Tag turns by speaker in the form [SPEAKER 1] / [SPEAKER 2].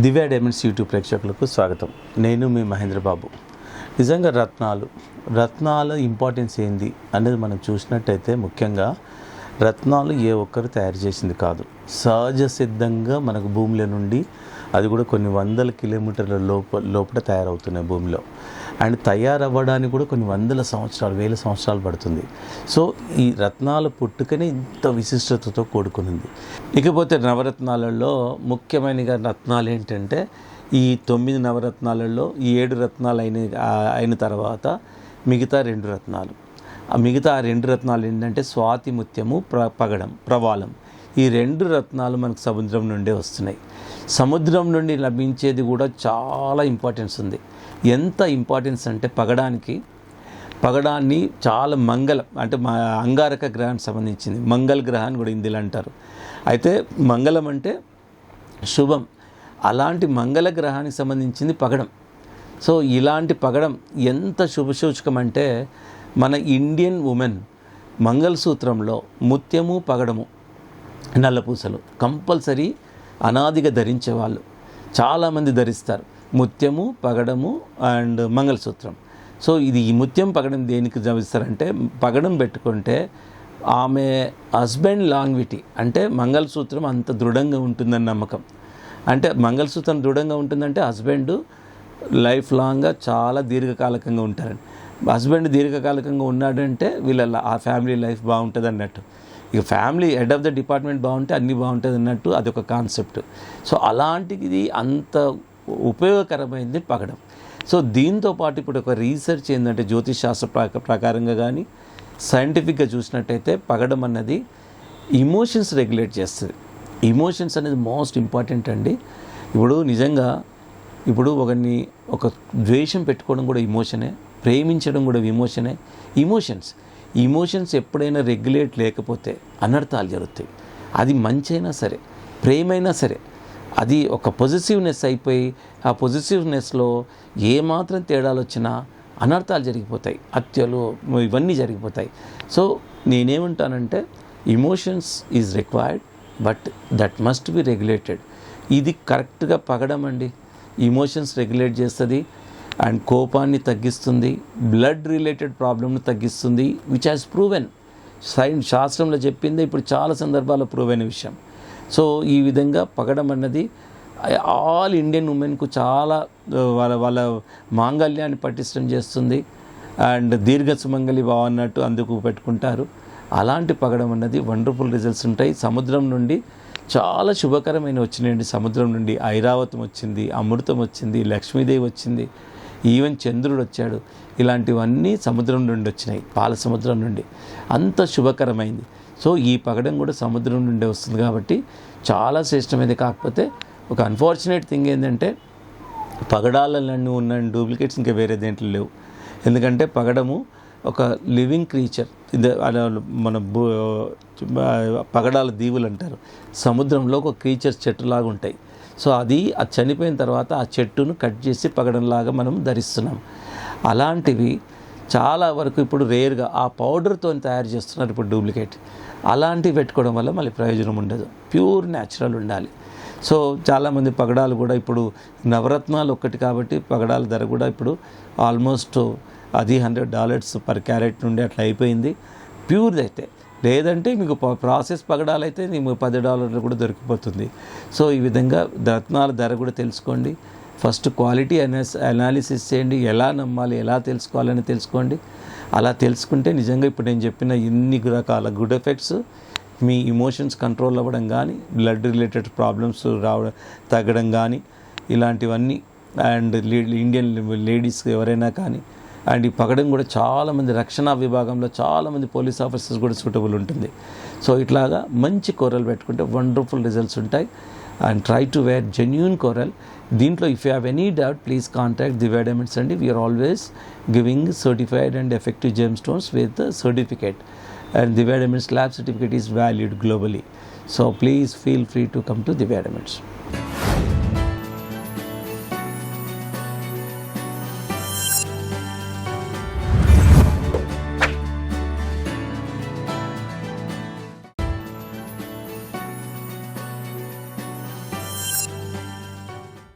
[SPEAKER 1] దివ్య diamonds YouTube ప్రేక్షకులకు స్వాగతం. నేను మీ మహేంద్ర బాబు. నిజంగా రత్నాల ఇంపార్టెన్స్ ఏంది అనేది మనం చూసినట్టయితే, ముఖ్యంగా రత్నాలు ఏ ఒక్కరు తయారు చేసింది కాదు. సహజ సిద్ధంగా మనకు భూమిలో నుండి, అది కూడా కొన్ని వందల కిలోమీటర్ల లోపల తయారవుతున్నాయి భూమిలో. అండ్ తయారవ్వడానికి కూడా కొన్ని వందల సంవత్సరాలు, వేల సంవత్సరాలు పడుతుంది. సో ఈ రత్నాల పుట్టుకనే ఇంత విశిష్టతతో కూడుకునింది. ఇకపోతే నవరత్నాలలో ముఖ్యమైన రత్నాలు ఏంటంటే, ఈ 9 నవరత్నాలలో ఈ 7 రత్నాలు అయిన తర్వాత మిగతా 2 రత్నాలు. ఆ మిగతా 2 రత్నాలు ఏంటంటే స్వాతి ముత్యము, పగడం, ప్రవాళం. ఈ 2 రత్నాలు మనకు సముద్రం నుండే వస్తున్నాయి. సముద్రం నుండి లభించేది కూడా చాలా ఇంపార్టెన్స్ ఉంది. ఎంత ఇంపార్టెన్స్ అంటే, పగడాన్ని చాలా మంగళం అంటే అంగారక గ్రహానికి సంబంధించింది. మంగళ గ్రహాన్ని కూడా హిందీలో అంటారు. అయితే మంగళం అంటే శుభం. అలాంటి మంగళ గ్రహానికి సంబంధించింది పగడం. సో ఇలాంటి పగడం ఎంత శుభసూచకం అంటే, మన ఇండియన్ ఉమెన్ మంగళసూత్రంలో ముత్యము, పగడము, నల్లపూసలు కంపల్సరీ అనాదిగా ధరించేవాళ్ళు. చాలామంది ధరిస్తారు ముత్యము, పగడము అండ్ మంగళసూత్రం. సో ఇది ఈ ముత్యం, పగడం దేనికి ధరిస్తారంటే, పగడం పెట్టుకుంటే ఆమె హస్బెండ్ లాంగ్విటీ అంటే మంగళసూత్రం అంత దృఢంగా ఉంటుందని నమ్మకం. అంటే మంగళసూత్రం దృఢంగా ఉంటుందంటే హస్బెండ్ లైఫ్ లాంగ్గా చాలా దీర్ఘకాలికంగా ఉంటారని. హస్బెండ్ దీర్ఘకాలికంగా ఉన్నాడంటే ఆ ఫ్యామిలీ లైఫ్ బాగుంటుంది అన్నట్టు. ఇక family head of the department బాగుంటే అన్నీ బాగుంటుంది అన్నట్టు అదొక కాన్సెప్ట్. సో అలాంటిది అంత ఉపయోగకరమైంది పగడం. సో దీంతో పాటు ఇప్పుడు ఒక రీసెర్చ్ ఏంటంటే, జ్యోతిష్ శాస్త్ర ప్రకారంగా కానీ సైంటిఫిక్గా చూసినట్టయితే, పగడం అన్నది ఇమోషన్స్ రెగ్యులేట్ చేస్తుంది. ఇమోషన్స్ అనేది మోస్ట్ ఇంపార్టెంట్ అండి. ఇప్పుడు నిజంగా ఒక ద్వేషం పెట్టుకోవడం కూడా ఇమోషనే, ప్రేమించడం కూడా ఇమోషనే. ఇమోషన్స్ ఎప్పుడైనా రెగ్యులేట్ లేకపోతే అనర్థాలు జరుగుతాయి. అది మంచి అయినా సరే, ప్రేమైనా సరే, అది ఒక పొజిటివ్నెస్ అయిపోయి ఆ పొజిటివ్నెస్లో ఏమాత్రం తేడాలు వచ్చినా అనర్థాలు జరిగిపోతాయి, హత్యలు ఇవన్నీ జరిగిపోతాయి. సో నేనేమంటానంటే, emotions is required, but that must be regulated. ఇది కరెక్ట్గా పగడం అండి. ఇమోషన్స్ రెగ్యులేట్ చేస్తుంది అండ్ కోపాన్ని తగ్గిస్తుంది, బ్లడ్ రిలేటెడ్ ప్రాబ్లమ్ని తగ్గిస్తుంది, విచ్ హ్యాస్ ప్రూవెన్. శాస్త్రంలో చెప్పింది ఇప్పుడు చాలా సందర్భాల్లో ప్రూవ్ అయిన విషయం. సో ఈ విధంగా పగడం అన్నది ఆల్ ఇండియన్ ఉమెన్కు చాలా వాళ్ళ మాంగళ్యాన్ని పటిష్టం చేస్తుంది అండ్ దీర్ఘ సుమంగళి అన్నట్టు అందుకు పెట్టుకుంటారు. అలాంటి పగడం అన్నది వండర్ఫుల్ రిజల్ట్స్ ఉంటాయి. సముద్రం నుండి చాలా శుభకరమైన వచ్చినాయండి. సముద్రం నుండి ఐరావతం వచ్చింది, అమృతం వచ్చింది, లక్ష్మీదేవి వచ్చింది, ఈవెన్ చంద్రుడు వచ్చాడు. ఇలాంటివన్నీ సముద్రం నుండి వచ్చినాయి, పాల సముద్రం నుండి. అంత శుభకరమైంది. సో ఈ పగడం కూడా సముద్రం నుండే వస్తుంది కాబట్టి చాలా శ్రేష్టమైనది. కాకపోతే ఒక అన్ఫార్చునేట్ థింగ్ ఏంటంటే, పగడాలన్నీ ఉన్న డూప్లికేట్స్ ఇంకా వేరే దేంట్లో లేవు. ఎందుకంటే పగడము ఒక లివింగ్ క్రీచర్. మన పగడాల దీవులు అంటారు. సముద్రంలో ఒక క్రీచర్స్ చెట్టులాగా ఉంటాయి. సో అది చనిపోయిన తర్వాత ఆ చెట్టును కట్ చేసి పగడంలాగా మనం ధరిస్తున్నాం. అలాంటివి చాలా వరకు ఇప్పుడు రేర్గా ఆ పౌడర్తో తయారు చేస్తున్నారు ఇప్పుడు డూప్లికేట్. అలాంటివి పెట్టుకోవడం వల్ల మళ్ళీ ప్రయోజనం ఉండదు. ప్యూర్ న్యాచురల్ ఉండాలి. సో చాలామంది పగడాలు కూడా ఇప్పుడు నవరత్నాలు ఒక్కటి కాబట్టి పగడాల ధర కూడా ఇప్పుడు ఆల్మోస్ట్ అది $100 పర్ క్యారెట్ నుండి అట్లా అయిపోయింది ప్యూర్ది అయితే. లేదంటే మీకు ప్రాసెస్ పగడాలు అయితే మీకు $10 కూడా దొరికిపోతుంది. సో ఈ విధంగా రత్నాల ధర కూడా తెలుసుకోండి. ఫస్ట్ క్వాలిటీ అనాలిసిస్ చేయండి. ఎలా నమ్మాలి, ఎలా తెలుసుకోవాలని తెలుసుకోండి. అలా తెలుసుకుంటే నిజంగా ఇప్పుడు నేను చెప్పిన ఇన్ని రకాల గుడ్ ఎఫెక్ట్స్, మీ ఇమోషన్స్ కంట్రోల్ అవ్వడం కానీ, బ్లడ్ రిలేటెడ్ ప్రాబ్లమ్స్ తగ్గడం కానీ, ఇలాంటివన్నీ అండ్ ఇండియన్ లేడీస్ ఎవరైనా కానీ. అండ్ ఈ పగడం కూడా చాలామంది రక్షణ విభాగంలో చాలామంది పోలీస్ ఆఫీసర్స్ కూడా సూటబుల్ ఉంటుంది. సో ఇట్లాగా మంచి కూరలు పెట్టుకుంటే వండర్ఫుల్ రిజల్ట్స్ ఉంటాయి. And try to wear genuine coral. దీంట్లో if you have any doubt please contact Divya Diamonds అండి. We are always giving certified and effective gem stones with certificate. And Divya Diamonds lab certificate is valued globally. So please feel free to come to Divya Diamonds.